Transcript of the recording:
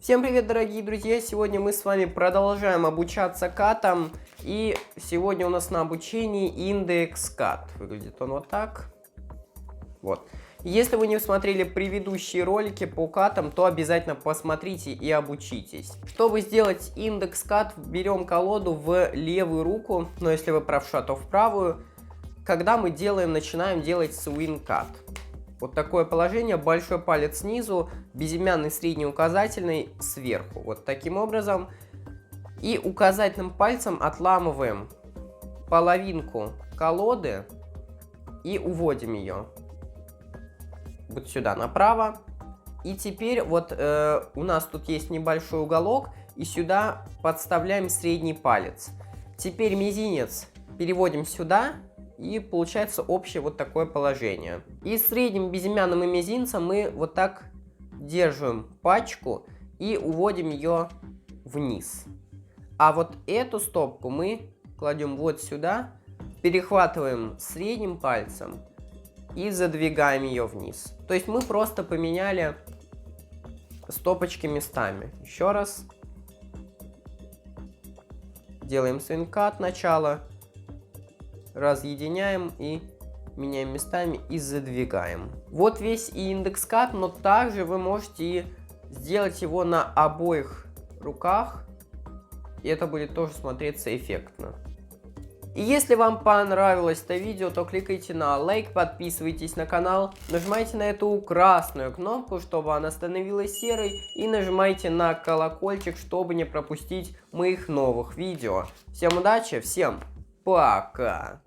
Всем привет, дорогие друзья! Сегодня мы с вами продолжаем обучаться катам. И сегодня у нас на обучении индекс кат. Выглядит он вот так. Вот. Если вы не смотрели предыдущие ролики по катам, то обязательно посмотрите и обучитесь. Чтобы сделать индекс кат, берем колоду в левую руку, но если вы правша, то в правую. Когда мы начинаем делать swing cut. Вот такое положение, большой палец снизу, безымянный средний указательный сверху. Вот таким образом. И указательным пальцем отламываем половинку колоды и уводим ее. Вот сюда направо. И теперь вот у нас тут есть небольшой уголок, и сюда подставляем средний палец. Теперь мизинец переводим сюда. И получается общее вот такое положение. И средним безымянным и мизинцем мы вот так держим пачку и уводим ее вниз. А вот эту стопку мы кладем вот сюда, перехватываем средним пальцем и задвигаем ее вниз. То есть мы просто поменяли стопочки местами. Еще раз. Делаем swing cut начало. Разъединяем и меняем местами и задвигаем. Вот весь и индекс кат, но также вы можете сделать его на обоих руках, и это будет тоже смотреться эффектно. И если вам понравилось это видео, то кликайте на лайк, подписывайтесь на канал, нажимайте на эту красную кнопку, чтобы она становилась серой, и нажимайте на колокольчик, чтобы не пропустить моих новых видео. Всем удачи, всем пока!